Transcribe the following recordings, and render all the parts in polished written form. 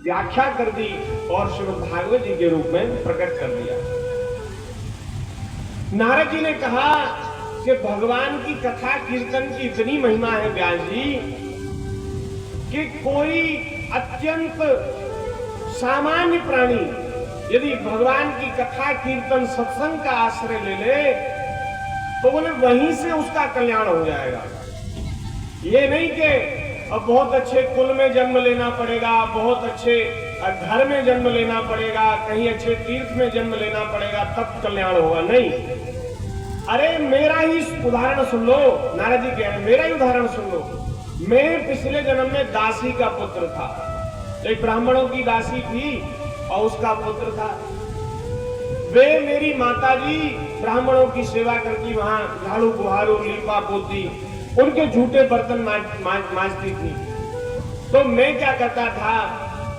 व्याख्या कर दी और श्रीमद् भागवत जी के रूप में प्रकट कर दिया। नारद जी ने कहा कि भगवान की कथा कीर्तन की इतनी महिमा है व्यास जी कि कोई अत्यंत सामान्य प्राणी यदि भगवान की कथा कीर्तन सत्संग का आश्रय ले ले तो बोले वहीं से उसका कल्याण हो जाएगा। ये नहीं कि अब बहुत अच्छे कुल में जन्म लेना पड़ेगा, बहुत अच्छे घर में जन्म लेना पड़ेगा, कहीं अच्छे तीर्थ में जन्म लेना पड़ेगा तब कल्याण होगा, नहीं। अरे मेरा ही उदाहरण सुन लो, नारद जी कह रहे हैं मेरा ही उदाहरण सुन लो। मैं पिछले जन्म में दासी का पुत्र था, एक ब्राह्मणों की दासी थी और उसका पुत्र था। वे मेरी माताजी ब्राह्मणों की सेवा करती, वहां झाड़ू बुहारू लीपा पोती उनके झूठे बर्तन मांजती थी। तो मैं क्या करता था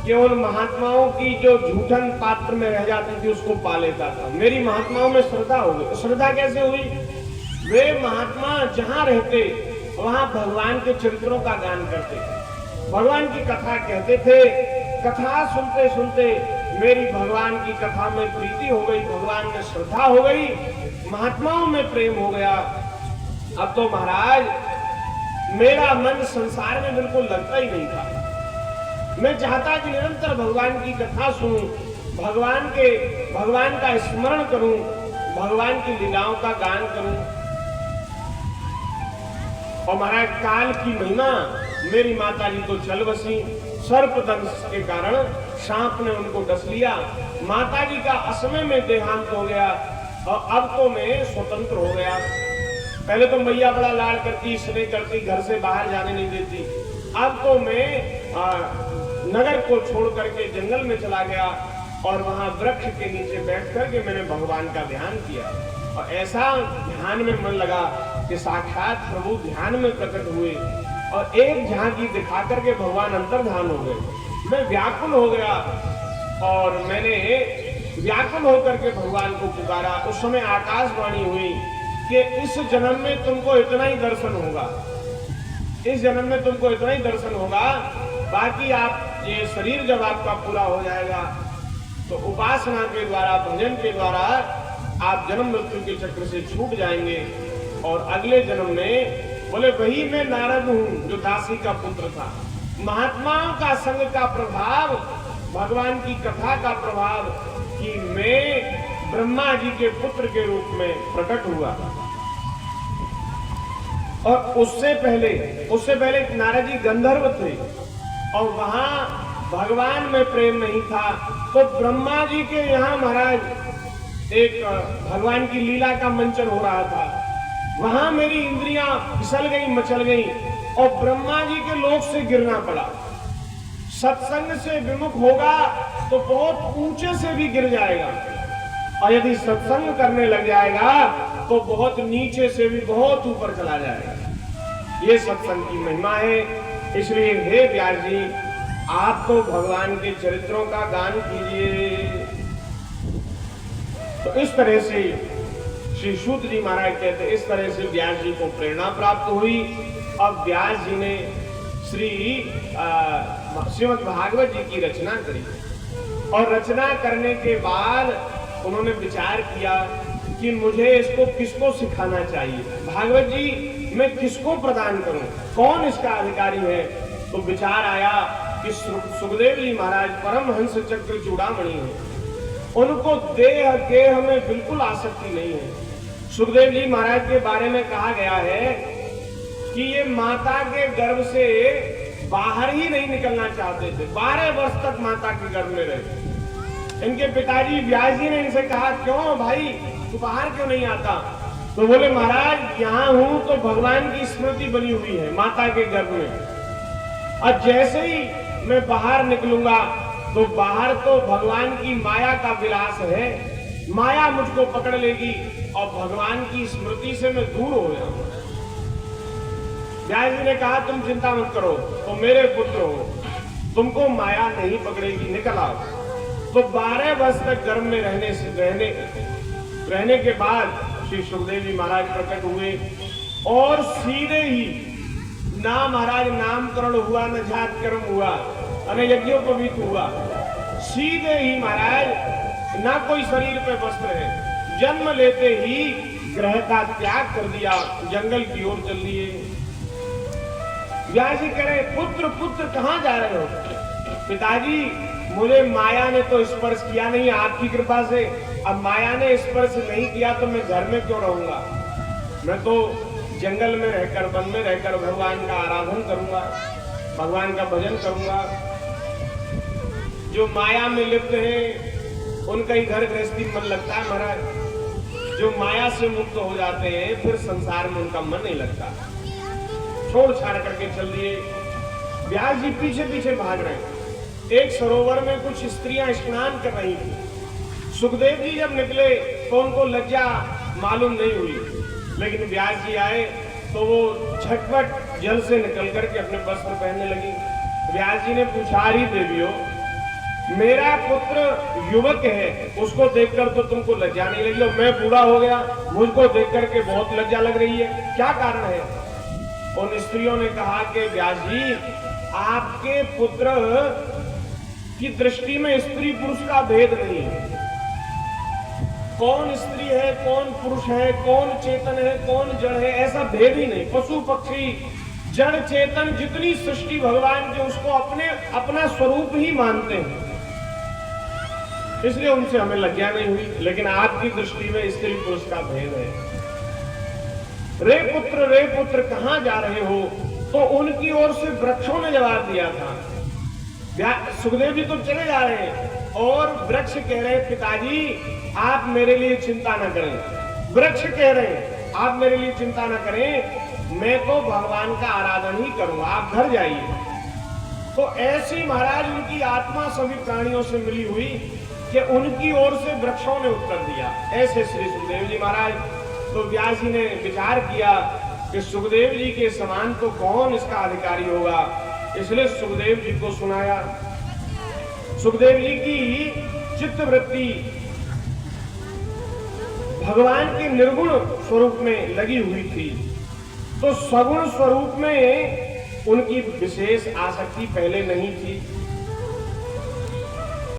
कि उन महात्माओं की जो झूठन पात्र में रह जाती थी उसको पा लेता था। मेरी महात्माओं में श्रद्धा हो गई। श्रद्धा कैसे हुई? वे महात्मा जहां रहते वहां भगवान के चरित्रों का गान करते थे, भगवान की कथा कहते थे। कथा सुनते सुनते मेरी भगवान की कथा में प्रीति हो गई, भगवान में श्रद्धा हो गई, महात्माओं में प्रेम हो गया। अब तो महाराज मेरा मन संसार में बिल्कुल लगता ही नहीं था। मैं चाहता कि निरंतर भगवान की कथा सुनूं, भगवान का स्मरण करूं, भगवान की लीलाओं का गान करूं। और महाराज काल की महिमा, मेरी माता जी तो चल बसी, सर्पदंश के कारण सांप ने उनको डस लिया। माता जी का असमय में देहांत हो गया और अब तो मैं स्वतंत्र हो गया। पहले तो मैया बड़ा लाड़ करती, स्नेह करती, घर से बाहर जाने नहीं देती। अब तो मैं नगर को छोड़ करके जंगल में चला गया और वहां वृक्ष के नीचे बैठ करके मैंने भगवान का ध्यान किया और ऐसा ध्यान में मन लगा कि साक्षात प्रभु ध्यान में प्रकट हुए और एक झांकी दिखा करके भगवान अंतर्धान हो गए। मैं व्याकुल हो गया और मैंने व्याकुल होकर के भगवान को पुकारा। उस समय आकाशवाणी हुई कि इस जन्म में तुमको इतना ही दर्शन होगा, इस जन्म में तुमको इतना ही दर्शन होगा, बाकी आप ये शरीर जब आपका पूरा हो जाएगा तो उपासना के द्वारा, भजन के द्वारा आप जन्म मृत्यु के चक्र से छूट जाएंगे और अगले जन्म में बोले वही मैं नारद हूं जो दासी का पुत्र था। महात्माओं का संग का प्रभाव, भगवान की कथा का प्रभाव कि मैं ब्रह्मा जी के पुत्र के रूप में प्रकट हुआ। और उससे पहले नारद जी गंधर्व थे और वहां भगवान में प्रेम नहीं था। तो ब्रह्मा जी के यहाँ महाराज एक भगवान की लीला का मंचन हो रहा था, वहां मेरी इंद्रियां फिसल गई, मचल गई और ब्रह्मा जी के लोक से गिरना पड़ा। सत्संग से विमुख होगा तो बहुत ऊंचे से भी गिर जाएगा और यदि सत्संग करने लग जाएगा तो बहुत नीचे से भी बहुत ऊपर चला जाएगा। ये सत्संग की महिमा है। इसलिए हे व्यास जी, आप तो भगवान के चरित्रों का गान कीजिए। तो इस तरह से श्री सूत जी महाराज कहते, इस तरह से व्यास जी को प्रेरणा प्राप्त हुई। अब व्यास जी ने श्रीमद् भागवत जी की रचना करी और रचना करने के बाद उन्होंने विचार किया कि मुझे इसको किसको सिखाना चाहिए, भागवत जी मैं किसको प्रदान करूं, कौन इसका अधिकारी है। तो विचार आया कि सुखदेव जी महाराज परमहंस चक्र चूड़ामणि है, उनको देह गेह में बिल्कुल आसक्ति नहीं है। सुखदेव जी महाराज के बारे में कहा गया है कि ये माता के गर्भ से बाहर ही नहीं निकलना चाहते थे, 12 वर्ष तक माता के गर्भ में रहे। इनके पिताजी व्यास जी ने इनसे कहा क्यों भाई तू बाहर क्यों नहीं आता? तो बोले महाराज यहाँ हूं तो भगवान की स्मृति बनी हुई है माता के गर्भ में, और जैसे ही मैं बाहर निकलूंगा तो बाहर तो भगवान की माया का विलास है, माया मुझको पकड़ लेगी और भगवान की स्मृति से मैं दूर हो जाऊंगा। व्यास जी ने कहा तुम चिंता मत करो, तो मेरे पुत्र हो, तुमको माया नहीं पकड़ेगी, निकल आओ। तो 12 वर्ष तक गर्भ में रहने के बाद श्री सुखदेव जी महाराज प्रकट हुए और सीधे ही ना महाराज नामकरण हुआ न जात कर्म हुआ, અને यज्ञोपवीत हुआ। सीधे ही महाराज ना कोई शरीर पे वस्त्र है, जन्म लेते ही ग्रह का त्याग कर दिया, जंगल की ओर चल दिए। व्यास जी कह रहे पुत्र पुत्र कहां जा रहे हो? पिताजी मुझे माया ने तो स्पर्श किया नहीं आपकी कृपा से, अब माया ने स्पर्श नहीं किया तो मैं घर में क्यों रहूंगा? मैं तो जंगल में रहकर, वन में रहकर भगवान का आराधन करूंगा, भगवान का भजन करूंगा। जो माया में लिप्त हैं उनका ही घर गृहस्थी मन लगता है महाराज। जो माया से मुक्त हो जाते हैं फिर संसार में उनका मन नहीं लगता। छोड़ छाड़ करके चल दिए। व्यास जी पीछे पीछे भाग रहे हैं। एक सरोवर में कुछ स्त्रियां स्नान कर रही थी। सुखदेव जी जब निकले तो उनको लज्जा मालूम नहीं हुई, लेकिन व्यास जी आए तो वो झटपट जल से निकल करके अपने वस्त्र पहनने लगी। व्यास जी ने पूछा, अरे देवियों, मेरा पुत्र युवक है, उसको देखकर तो तुमको लज्जा नहीं लगी और मैं बूढ़ा हो गया, मुझको देख करके बहुत लज्जा लग रही है, क्या कारण है? उन स्त्रियों ने कहा कि व्यास जी, आपके पुत्र की दृष्टि में स्त्री पुरुष का भेद नहीं है। कौन स्त्री है, कौन पुरुष है, कौन चेतन है, कौन जड़ है, ऐसा भेद ही नहीं। पशु पक्षी जड़ चेतन जितनी सृष्टि भगवान के उसको अपना स्वरूप ही मानते हैं, इसलिए उनसे हमें लज्जा नहीं हुई। लेकिन आपकी दृष्टि में स्त्री पुरुष का भेद है। रे पुत्र कहां जा रहे हो? तो उनकी ओर से वृक्षों ने जवाब दिया था। सुखदेव जी तो चले जा रहे हैं और वृक्ष कह रहे, पिताजी आप मेरे लिए चिंता न करें। वृक्ष कह रहे हैं आप मेरे लिए चिंता न करें, मैं तो भगवान का आराधन ही करूंगा, आप घर जाइए। तो ऐसी महाराज उनकी आत्मा सभी प्राणियों से मिली हुई कि उनकी ओर से वृक्षों ने उत्तर दिया। ऐसे श्री सुखदेव जी महाराज। तो व्यास जी ने विचार किया कि सुखदेव जी के समान तो कौन इसका अधिकारी होगा, इसलिए सुखदेव जी को सुनाया। सुखदेव जी की चित्तवृत्ति भगवान के निर्गुण स्वरूप में लगी हुई थी, तो सगुण स्वरूप में उनकी विशेष आसक्ति पहले नहीं थी।